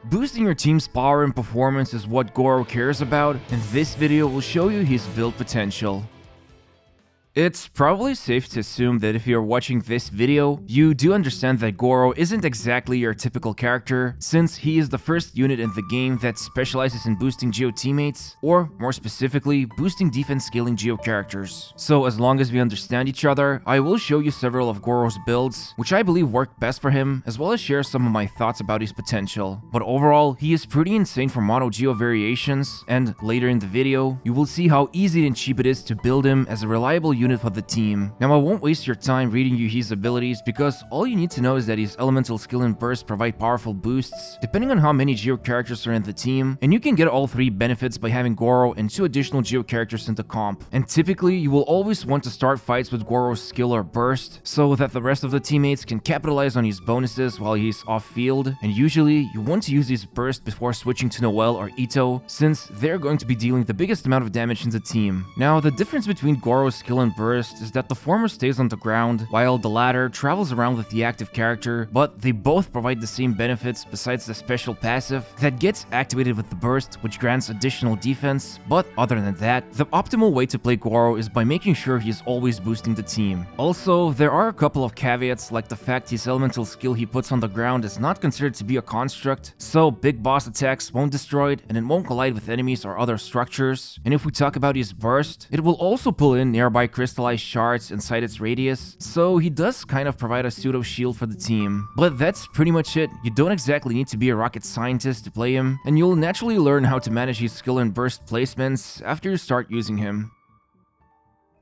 Boosting your team's power and performance is what Gorou cares about, and this video will show you his build potential. It's probably safe to assume that if you're watching this video, you do understand that Gorou isn't exactly your typical character, since he is the first unit in the game that specializes in boosting Geo teammates, or more specifically, boosting defense scaling Geo characters. So as long as we understand each other, I will show you several of Gorou's builds, which I believe work best for him, as well as share some of my thoughts about his potential. But overall, he is pretty insane for mono Geo variations, and later in the video, you will see how easy and cheap it is to build him as a reliable unit for the team. Now I won't waste your time reading you his abilities because all you need to know is that his elemental skill and burst provide powerful boosts depending on how many Geo characters are in the team, and you can get all three benefits by having Gorou and 2 additional Geo characters in the comp. And typically you will always want to start fights with Gorou's skill or burst so that the rest of the teammates can capitalize on his bonuses while he's off field, and usually you want to use his burst before switching to Noelle or Ito since they're going to be dealing the biggest amount of damage in the team. Now the difference between Gorou's skill and burst is that the former stays on the ground while the latter travels around with the active character, but they both provide the same benefits besides the special passive that gets activated with the burst, which grants additional defense. But other than that, the optimal way to play Gorou is by making sure he's always boosting the team. Also, there are a couple of caveats, like the fact his elemental skill he puts on the ground is not considered to be a construct, so big boss attacks won't destroy it and it won't collide with enemies or other structures. And if we talk about his burst, it will also pull in nearby crystallized shards inside its radius, so he does kind of provide a pseudo shield for the team. But that's pretty much it. You don't exactly need to be a rocket scientist to play him, and you'll naturally learn how to manage his skill and burst placements after you start using him.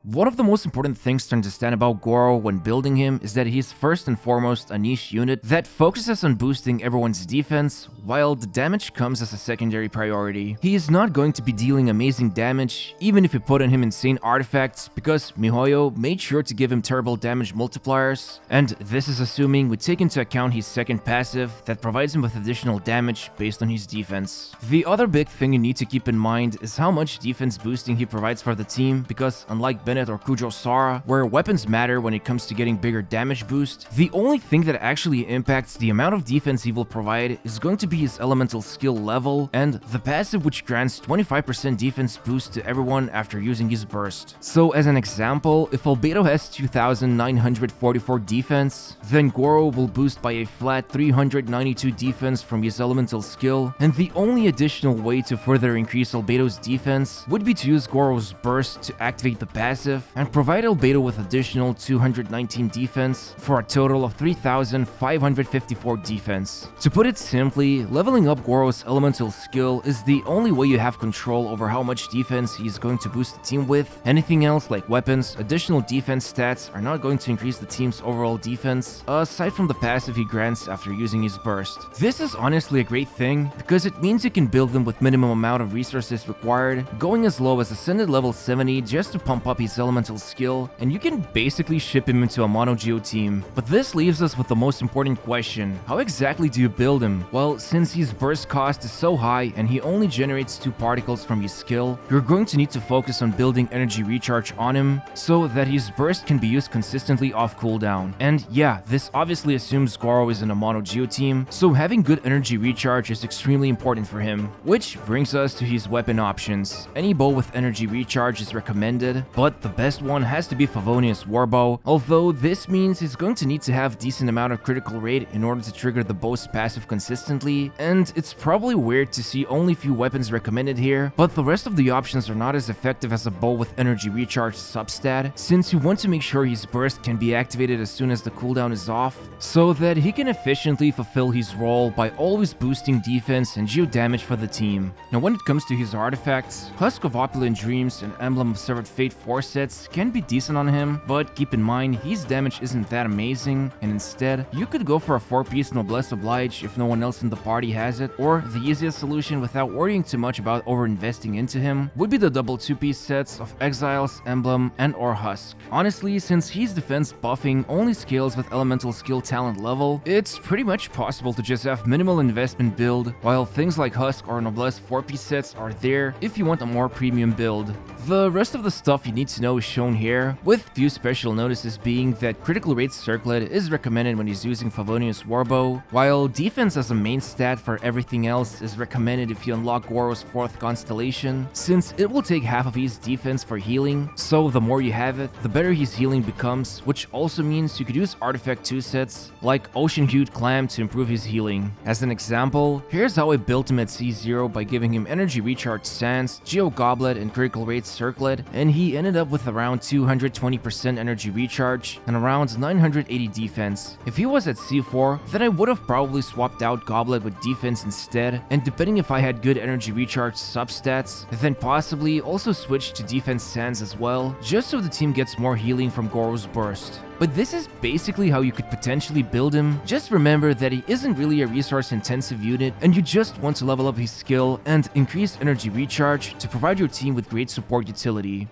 One of the most important things to understand about Gorou when building him is that he's first and foremost a niche unit that focuses on boosting everyone's defense, while the damage comes as a secondary priority. He is not going to be dealing amazing damage, even if you put on him insane artifacts, because MiHoYo made sure to give him terrible damage multipliers, and this is assuming we take into account his second passive that provides him with additional damage based on his defense. The other big thing you need to keep in mind is how much defense boosting he provides for the team, because unlike Bennett or Kujo Sara, where weapons matter when it comes to getting bigger damage boost, the only thing that actually impacts the amount of defense he will provide is going to be his elemental skill level and the passive, which grants 25% defense boost to everyone after using his burst. So as an example, if Albedo has 2944 defense, then Gorou will boost by a flat 392 defense from his elemental skill, and the only additional way to further increase Albedo's defense would be to use Gorou's burst to activate the passive and provide Albedo with additional 219 defense for a total of 3554 defense. To put it simply, leveling up Gorou's elemental skill is the only way you have control over how much defense he's going to boost the team with. Anything else like weapons, additional defense stats are not going to increase the team's overall defense, aside from the passive he grants after using his burst. This is honestly a great thing because it means you can build them with minimum amount of resources required, going as low as Ascended level 70 just to pump up his elemental skill, and you can basically ship him into a mono Geo team. But this leaves us with the most important question: how exactly do you build him? Well, since his burst cost is so high and he only generates 2 particles from his skill, you're going to need to focus on building energy recharge on him so that his burst can be used consistently off cooldown. And yeah, this obviously assumes Gorou is in a mono Geo team, so having good energy recharge is extremely important for him. Which brings us to his weapon options. Any bow with energy recharge is recommended, but the best one has to be Favonius Bow, although this means he's going to need to have decent amount of critical rate in order to trigger the bow's passive consistently, and it's probably weird to see only few weapons recommended here, but the rest of the options are not as effective as a bow with energy recharge substat, since you want to make sure his burst can be activated as soon as the cooldown is off, so that he can efficiently fulfill his role by always boosting defense and Geo damage for the team. Now when it comes to his artifacts, Husk of Opulent Dreams and Emblem of Severed Fate 4 sets can be decent on him, but keep in mind his damage isn't that amazing, and instead you could go for a 4-piece Noblesse Oblige if no one else in the party has it, or the easiest solution without worrying too much about over-investing into him would be the double 2-piece sets of Exiles, Emblem, and or Husk. Honestly, since his defense buffing only scales with elemental skill talent level, it's pretty much possible to just have minimal investment build, while things like Husk or Noblesse 4-piece sets are there if you want a more premium build. The rest of the stuff you need to know is shown here, with few special notices being that critical rate circlet is recommended when he's using Favonius Bow, while defense as a main stat for everything else is recommended if you unlock Gorou's 4th constellation, since it will take half of his defense for healing, so the more you have it, the better his healing becomes, which also means you could use artifact 2 sets like Ocean Hued Clam to improve his healing. As an example, here's how I built him at C0 by giving him Energy Recharge Sands, Geo Goblet, and Critical Rate Circlet, and he ended up with around 220% energy recharge and around 980 defense. If he was at C4, then I would have probably swapped out Goblet with defense instead, and depending if I had good energy recharge substats, then possibly also switch to defense sands as well, just so the team gets more healing from Gorou's burst. But this is basically how you could potentially build him. Just remember that he isn't really a resource intensive unit, and you just want to level up his skill and increase energy recharge to provide your team with great support utility.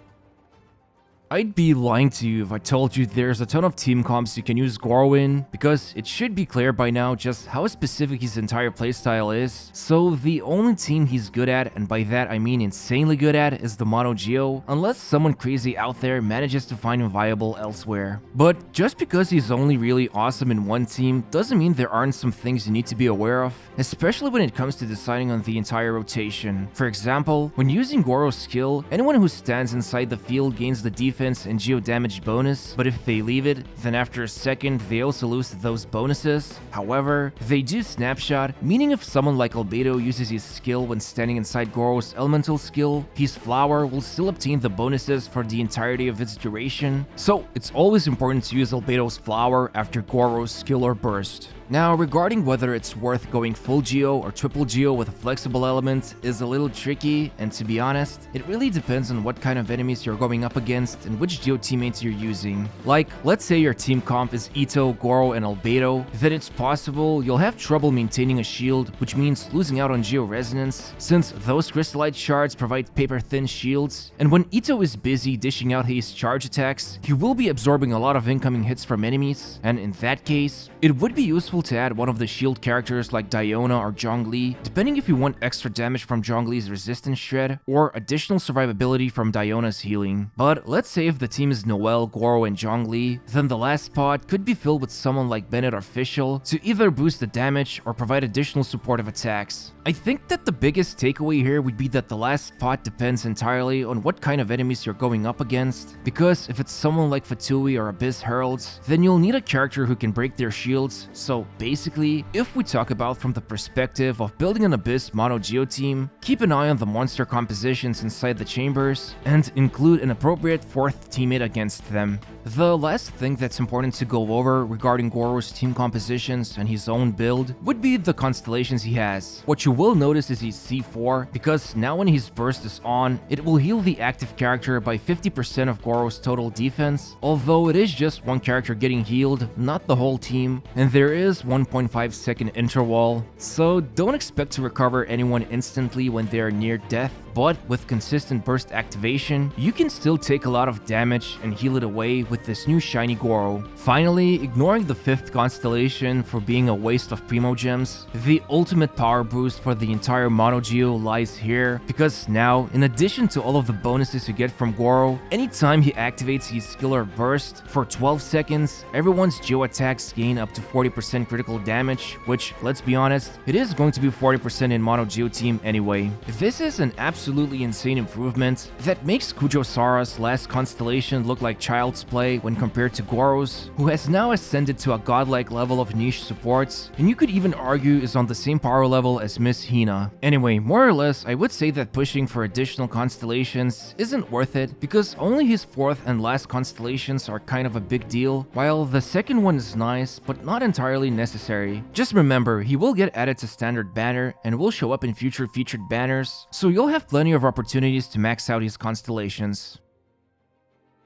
I'd be lying to you if I told you there's a ton of team comps you can use Gorou in, because it should be clear by now just how specific his entire playstyle is. So the only team he's good at, and by that I mean insanely good at, is the Mono Geo, unless someone crazy out there manages to find him viable elsewhere. But just because he's only really awesome in one team doesn't mean there aren't some things you need to be aware of, especially when it comes to deciding on the entire rotation. For example, when using Gorou's skill, anyone who stands inside the field gains the defense and geo damage bonus, but if they leave it, then after a second they also lose those bonuses. However, they do snapshot, meaning if someone like Albedo uses his skill when standing inside Gorou's elemental skill, his flower will still obtain the bonuses for the entirety of its duration. So it's always important to use Albedo's flower after Gorou's skill or burst. Now, regarding whether it's worth going full Geo or triple Geo with a flexible element is a little tricky, and to be honest, it really depends on what kind of enemies you're going up against and which Geo teammates you're using. Like, let's say your team comp is Ito, Gorou, and Albedo, then it's possible you'll have trouble maintaining a shield, which means losing out on Geo Resonance, since those crystallite shards provide paper-thin shields, and when Ito is busy dishing out his charge attacks, he will be absorbing a lot of incoming hits from enemies, and in that case, it would be useful to add one of the shield characters like Diona or Zhongli, depending if you want extra damage from Zhongli's resistance shred, or additional survivability from Diona's healing. But let's say if the team is Noelle, Gorou, and Zhongli, then the last spot could be filled with someone like Bennett or Fischl to either boost the damage or provide additional supportive attacks. I think that the biggest takeaway here would be that the last spot depends entirely on what kind of enemies you're going up against, because if it's someone like Fatui or Abyss Heralds, then you'll need a character who can break their shields. So basically, if we talk about from the perspective of building an Abyss Mono Geo team, keep an eye on the monster compositions inside the chambers, and include an appropriate 4th teammate against them. The last thing that's important to go over regarding Gorou's team compositions and his own build would be the constellations he has. What you will notice is he's C4, because now when his burst is on, it will heal the active character by 50% of Gorou's total defense, although it is just one character getting healed, not the whole team, and there is 1.5 second interval, so don't expect to recover anyone instantly when they are near death. But with consistent burst activation, you can still take a lot of damage and heal it away with this new shiny Gorou. Finally, ignoring the 5th constellation for being a waste of Primo Gems, the ultimate power boost for the entire Mono Geo lies here, because now, in addition to all of the bonuses you get from Gorou, anytime he activates his skill or burst, for 12 seconds, everyone's Geo attacks gain up to 40% critical damage, which, let's be honest, it is going to be 40% in Mono Geo team anyway. This is an absolutely insane improvement that makes Kujo-Sara's last constellation look like child's play when compared to Gorou's, who has now ascended to a godlike level of niche supports, and you could even argue is on the same power level as Miss Hina. Anyway, more or less, I would say that pushing for additional constellations isn't worth it, because only his 4th and last constellations are kind of a big deal, while the second one is nice, but not entirely necessary. Just remember, he will get added to standard banner and will show up in future featured banners, so you'll have plenty of opportunities to max out his constellations.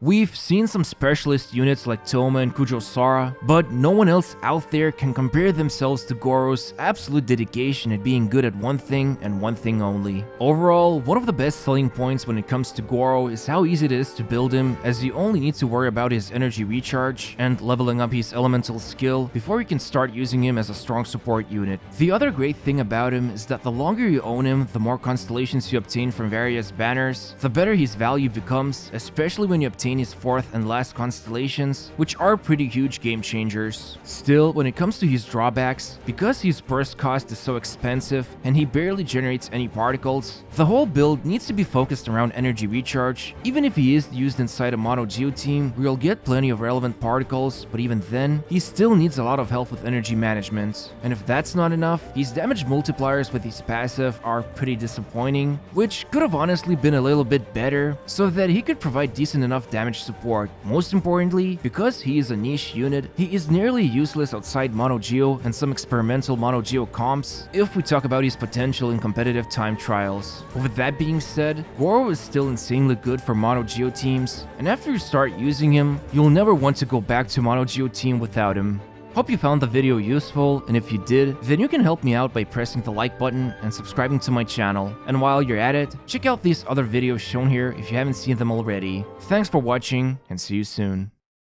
We've seen some specialist units like Toma and Kujosara, but no one else out there can compare themselves to Gorou's absolute dedication at being good at one thing and one thing only. Overall, one of the best selling points when it comes to Gorou is how easy it is to build him, as you only need to worry about his energy recharge and leveling up his elemental skill before you can start using him as a strong support unit. The other great thing about him is that the longer you own him, the more constellations you obtain from various banners, the better his value becomes, especially when you obtain his 4th and last constellations, which are pretty huge game changers. Still, when it comes to his drawbacks, because his burst cost is so expensive and he barely generates any particles, the whole build needs to be focused around energy recharge. Even if he is used inside a mono Geo team where you'll get plenty of relevant particles, but even then, he still needs a lot of help with energy management. And if that's not enough, his damage multipliers with his passive are pretty disappointing, which could have honestly been a little bit better so that he could provide decent enough damage support. Most importantly, because he is a niche unit, he is nearly useless outside mono Geo and some experimental mono Geo comps if we talk about his potential in competitive time trials. With that being said, Gorou is still insanely good for mono Geo teams, and after you start using him, you'll never want to go back to mono Geo team without him. Hope you found the video useful, and if you did, then you can help me out by pressing the like button and subscribing to my channel. And while you're at it, check out these other videos shown here if you haven't seen them already. Thanks for watching, and see you soon.